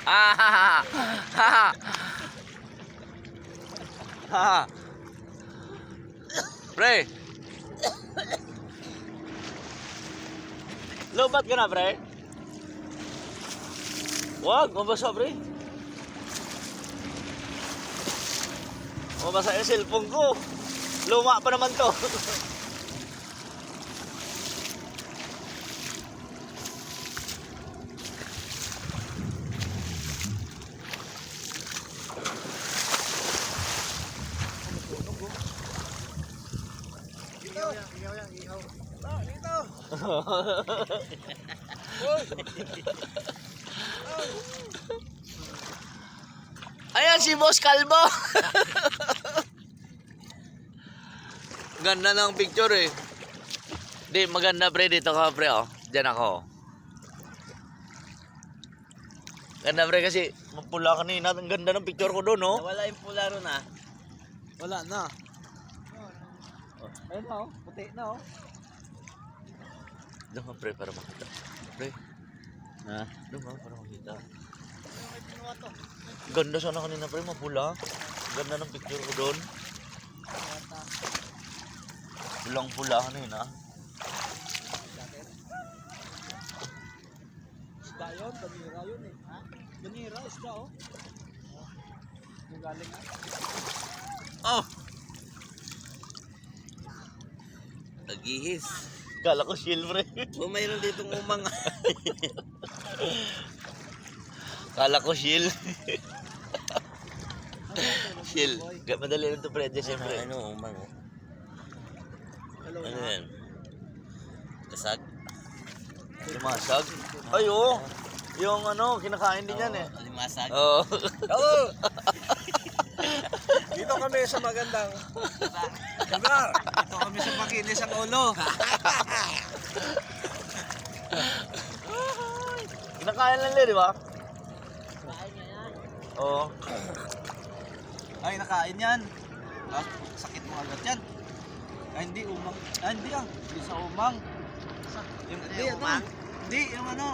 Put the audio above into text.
Ah, Pre. Lobat ka na, pre? Wag, mabasa, pre. Mabasa yung cellphone ko. Luma pa naman to. Ihaw. Dito. Ayan si Boss Kalbo. Ganda ng picture eh. Di, maganda pre. Dito ka pre oh. Diyan ako. Ganda pre kasi mapula kanina. Ang ganda ng picture ko doon no. Nawala yung pula ron ah. Wala na. Ayun na oh. Puti na oh. Doon ka pre para makita. Pre. Ha? Doon ka para makita. Ganda sana kanina pre. Mapula. Ganda ng picture ko doon. Pulang-pula kanina. Isda yun. Banira yun eh. Ha? Banira, isda oh. Yung galing ah. Oh! Nagihis. Kala ko shield pre. Oh, mayroon ditong umang. Kala ko shield. Shield. Madali lang ito pre. Siyempre. Ano, umang oh. Hello Ano na. yan? Kasag? Limasag. Ay oo. Yung ano, kinakain din yan eh. Limasag? Oo. Hello! Dito kami sa magandang lugar. Dito kami sa makinis ang ulo. Kinakain lang din, di ba? Kain niya yan. Oo. Ay, nakain yan. Ah, sakit mo agad yan. Ay, hindi umang. Ay, hindi ah. Hindi sa umang. Yung, hindi, ano? Hindi, yung ano.